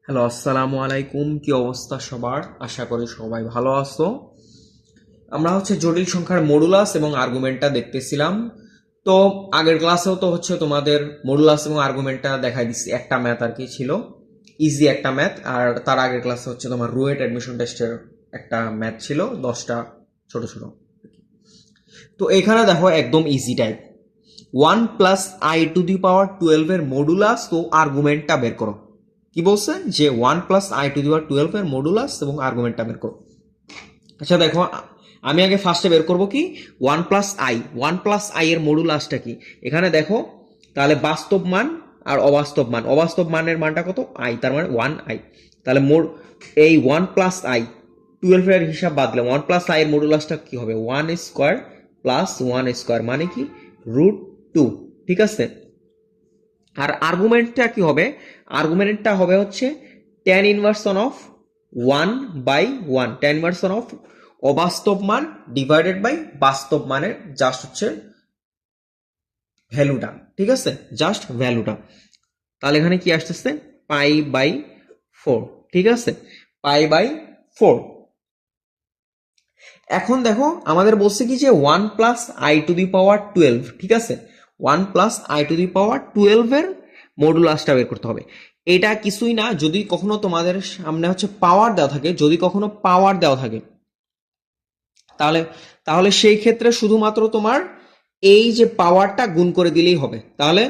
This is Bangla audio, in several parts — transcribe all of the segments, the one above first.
হ্যালো, আসসালামু আলাইকুম। কি অবস্থা সবার? আশা করি সবাই ভালো আছো। আমরা জটিল সংখ্যার মডুলাস এবং আর্গুমেন্টটা দেখতেছিলাম। তো আগের ক্লাসেও তো তোমাদের মডুলাস এবং আর্গুমেন্টটা দেখাই দিচ্ছি। একটা ম্যাথ আর কি ছিল, ইজি একটা ম্যাথ। আর তার আগের ক্লাসে তোমার রুয়েট অ্যাডমিশন টেস্টের একটা ম্যাথ ছিল, 10টা ছোট ছোট। তো এখানে দেখো একদম ইজি টাইপ, 1 + i⁻12 এর মডুলাস ও আর্গুমেন্টটা বের করো। কি বলছে যে 1 + i⁻12 এর মডুলাস এবং আর্গুমেন্টটা বের করো। আচ্ছা দেখো, আমি আগে ফার্স্টে বের করব কি 1 + i এর মডুলাসটা কি। এখানে দেখো তাহলে বাস্তব মান আর অবাস্তব মানের মানটা কত? i, তার মানে 1i। তাহলে এই 1 + i, 12 এর হিসাব বাদ দিলাম। 1 + i এর মডুলাসটা কি হবে? 1² + 1² মানে কি √2। ঠিক আছে। আর আর্গুমেন্টটা কি হবে? আর্গুমেন্টটা হবে tan inversion of 1/1, tan inversion of অবাস্তব মান ডিভাইডেড বাই বাস্তব মানের জাস্ট ভ্যালুটা। ঠিক আছে, জাস্ট ভ্যালুটা। তাহলে এখানে কি আসতেছে? π/4। ঠিক আছে, π/4। এখন দেখো আমাদের বলছে কি যে 1 + i⁻12। ঠিক আছে, 1 + i⁻12 এর মডুলাসটা বের করতে হবে। এটা কিছুই না, যদি কখনো তোমাদের সামনে পাওয়ার দেওয়া থাকে, যদি কখনো পাওয়ার দেওয়া থাকে তাহলে তাহলে সেই ক্ষেত্রে শুধুমাত্র তোমার এই যে পাওয়ারটা গুণ করে দিলেই হবে। তাহলে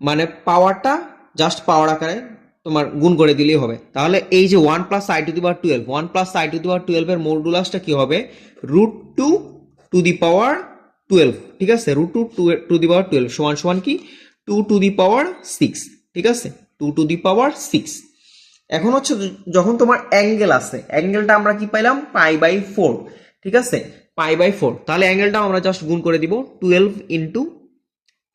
মানে পাওয়ারটা জাস্ট পাওয়ার আকারে তোমার গুণ করে দিলেই হবে। তাহলে এই যে 1 + i⁻12, 1 + i⁻12 এর মডুলাসটা কি হবে? √2 ⁻12। ঠিক আছে, √2 সমান সমান কি 2⁻6। ঠিক আছে, 2⁻6। এখন যখন তোমার অ্যাঙ্গেল আছে, অ্যাঙ্গেলটা আমরা কি পাইলাম? π/4। ঠিক আছে, π/4। তাহলে অ্যাঙ্গেলটা আমরা জাস্ট গুণ করে দিব 12 ×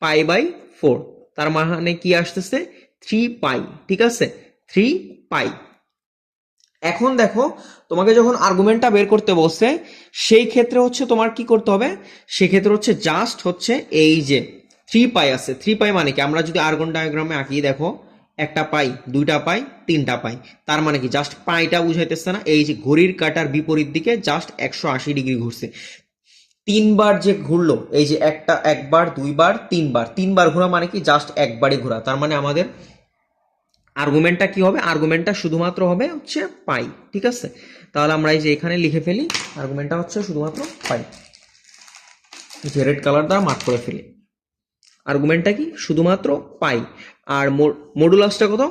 π/4। তার মানে কি আসতেছে? 3π। ঠিক আছে, 3π। এখন দেখো তোমাকে যখন আর্গুমেন্টটা বের করতে বলছে, সেই ক্ষেত্রে তোমার কি করতে হবে? সেক্ষেত্রে জাস্ট এই যে 3π আছে, 3π মানে কি? আমরা যদি আর্গন ডায়াগ্রামে আঁকি, দেখো একটা পাই, দুইটা পাই, তিনটা পাই। তার মানে কি? জাস্ট পাইটা বুঝাইতেছে না? এই যে ঘড়ির কাঁটার বিপরীত দিকে জাস্ট 180 ডিগ্রি ঘুরছে। তিনবার যে ঘুরলো, এই যে একবার, দুইবার, তিনবার ঘোরা মানে কি? জাস্ট একবারই ঘোরা। তার মানে আমাদের আর্গুমেন্টটা কি হবে? আর্গুমেন্টটা শুধুমাত্র হবে পাই। ঠিক আছে, তাহলে আমরা এই যে এখানে লিখে ফেলি, আর্গুমেন্টটা শুধুমাত্র পাই, যে রেড কালার দ্বারা মার্ক করে ফেলি। আর্গুমেন্টটা কি? শুধুমাত্র পাই। আর মডুলাসটা কত?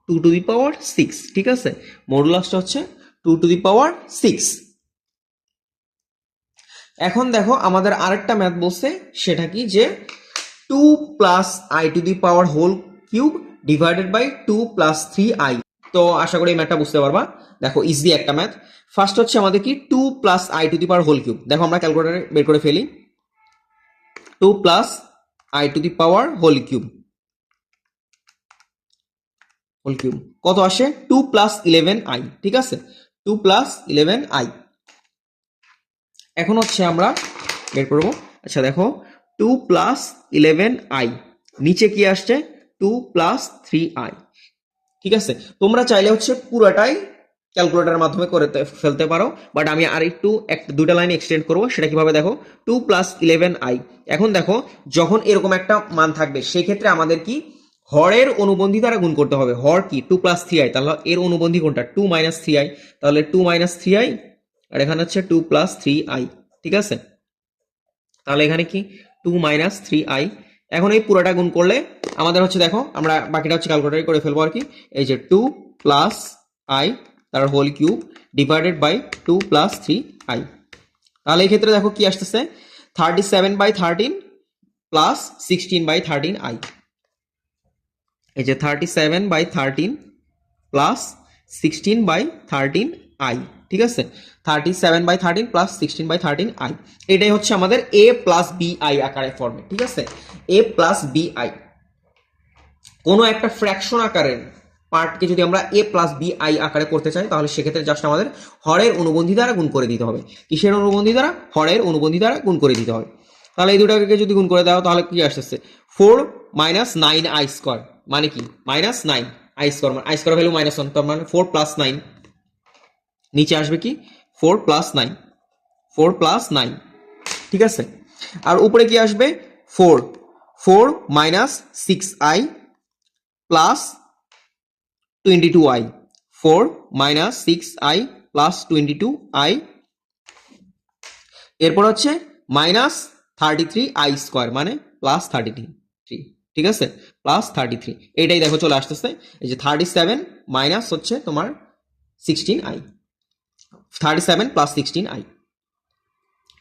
2⁻6। ঠিক আছে, মডুলাসটা 2⁻6। এখন দেখো আমাদের আরেকটা ম্যাথ বলছে, সেটা কি যে 2 + i⁻³ ডিভাইডেড বাই 2 + 3i। তো আশা করি এই ম্যাথটা বুঝতে পারবা। দেখো ইজি একটা ম্যাথ। ফার্স্ট আমাদের কি 2 + i⁻³। দেখো আমরা ক্যালকুলেটরে বের করে ফেলি। 2 + i⁻³ কত আসে? 2 + 11i। ঠিক আছে, 2 + 11i। এখন আমরা বের করব। আচ্ছা দেখো, 2 + 11i, নিচে কি আসছে? 2 + 3i। ঠিক আছে, তোমরা চাইলে পুরোটাই ক্যালকুলেটরের মাধ্যমে করে ফেলতে পারো, বাট আমি আর একটু দুইটা লাইন এক্সটেন্ড করবো। সেটা কিভাবে? দেখো 2 + 11i। এখন দেখো যখন এরকম একটা মান থাকবে, সেই ক্ষেত্রে আমাদের কি হরের অনুবন্ধী দ্বারা গুণ করতে হবে। হর কি? 2 + 3i। তাহলে এর অনুবন্ধী কোনটা? 2 - 3i। তাহলে 2 - 3i, আর এখানে 2 + 3i। ঠিক আছে, তাহলে এখানে কি 2 - 3i। এখন এই পুরোটা গুণ করলে আমাদের দেখো আমরা বাকিটা ক্যালকুলেটরে করে ফেলবো আর কি। এই যে 2 + i তার whole cube divided by 2 + 3i। তাহলে এই ক্ষেত্রে দেখো কি আসতেছে? 37/13 প্লাস 16/13i। এই যে 37/13 প্লাস 16/13i। ঠিক আছে, 37/13 প্লাস 16/13i। এটাই আমাদের a + bi আকারে ফর্মে। ঠিক আছে, a + bi কোনো একটা ফ্র্যাকশন আকারের পার্টকে যদি আমরা a + bi আকারে করতে চাই, তাহলে সেক্ষেত্রে জাস্ট আমাদের হরের অনুবন্ধী দ্বারা গুণ করে দিতে হবে। কিসের অনুবন্ধী দ্বারা? হরের অনুবন্ধী দ্বারা গুণ করে দিতে হবে। তাহলে এই দুটাকে যদি গুণ করে দাও, তাহলে কি আসতেছে? 4 - 9i², মানে কি? -9। আই স্কোয়ার ভ্যালু -1, তার মানে 4 + 9, নিচে আসবে কি 4 + 9, 4 + 9, ঠিক আছে। আর উপরে কি আসবে 4 - 6i + 22i, 4 - 6i + 22i, এরপর হচ্ছে -33i স্কোয়ার মানে +33, ঠিক আছে, +33, এইটাই দেখো চলে আসতেছে। এই যে 37 মাইনাস হচ্ছে তোমার 16i, 37 + 16i,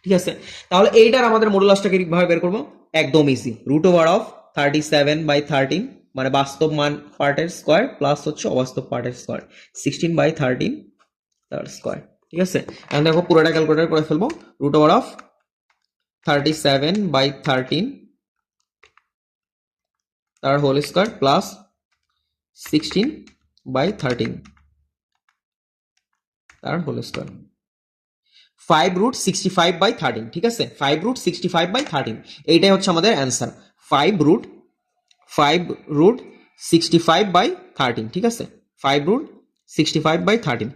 ঠিক আছে। তাহলে এইটার আমাদের মডুলাসটাকে কিভাবে বের করবো, একদম ইজি, √37/13 মানে বাস্তব মান পার্টের স্কোয়ার প্লাস হচ্ছে অবাস্তব পার্টের স্কোয়ার, 16/13 তার স্কোয়ার, ঠিক আছে। এখন দেখো পুরোটা ক্যালকুলেটর করে ফেলবো, √37/13 তার হোল স্কোয়ার প্লাস 16/13 তার হোল স্কোয়ার, 5√65/13, ঠিক আছে, 5√65/13, এইটাই হচ্ছে আমাদের অ্যান্সার, 5√65/13, ঠিক আছে, 5√65/13।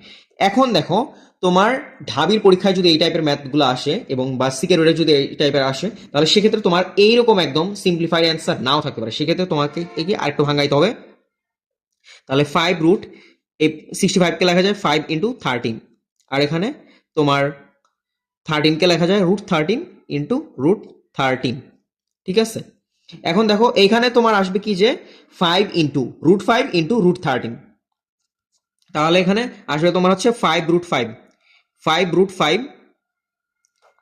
এখন দেখো তোমার ঢাবির পরীক্ষায় যদি এই টাইপের ম্যাথগুলো আসে এবং বার্ষিকের রোডে যদি এই টাইপের আসে, তাহলে সেক্ষেত্রে তোমার এইরকম একদম সিম্পলিফাইড অ্যান্সার নাও থাকতে পারে, সেক্ষেত্রে তোমাকে কি আরেকটু ভাঙাইতে হবে। তাহলে 5√65 কে লেখা যায় 5 × 13, আর এখানে তোমার 13 কে লেখা যায় √13 × √13, ঠিক আছে। এখন দেখো এইখানে তোমার আসবে কি যে 5 × √5 × √13, তাহলে এখানে আসবে তোমার হচ্ছে 5√5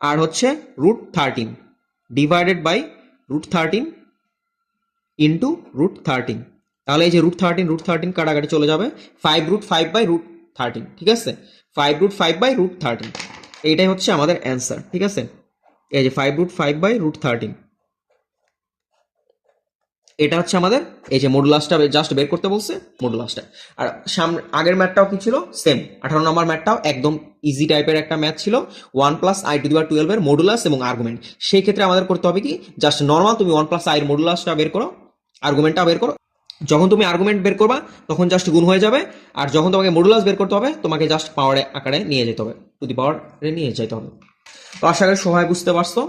আর হচ্ছে √13 ডিভাইডেড বাই √13 × √13, তাহলে এই যে √13 কাটাকাটি চলে যাবে, 5√5/√13, ঠিক আছে, 5√5/√13, এইটাই হচ্ছে আমাদের অ্যান্সার, ঠিক আছে। এই যে 5√5/√13, এটা হচ্ছে আমাদের এই যে মডুলাসটা জাস্ট বের করতে বলছে, মডুলাসটা। আর সামনে আগের ম্যাথটাও কি ছিল, সেম 18 নম্বর ম্যাথটাও একদম ইজি টাইপের একটা ম্যাথ ছিল, 1 + i⁻12 এর মডুলাস এবং আর্গুমেন্ট। সেই ক্ষেত্রে আমাদের করতে হবে কি, জাস্ট নর্মাল তুমি 1 + i এর মডুলাসটা বের করো, আর্গুমেন্টটা বের করো। যখন তুমি আর্গুমেন্ট বের করবা তখন জাস্ট গুণ হয়ে যাবে, আর যখন তোমাকে মডুলাস বের করতে হবে তোমাকে জাস্ট পাওয়ারে আকারে নিয়ে যেতে হবে, টু দি পাওয়ারে নিয়ে যেতে হবে। তো আশা করি সবাই বুঝতে পারছো।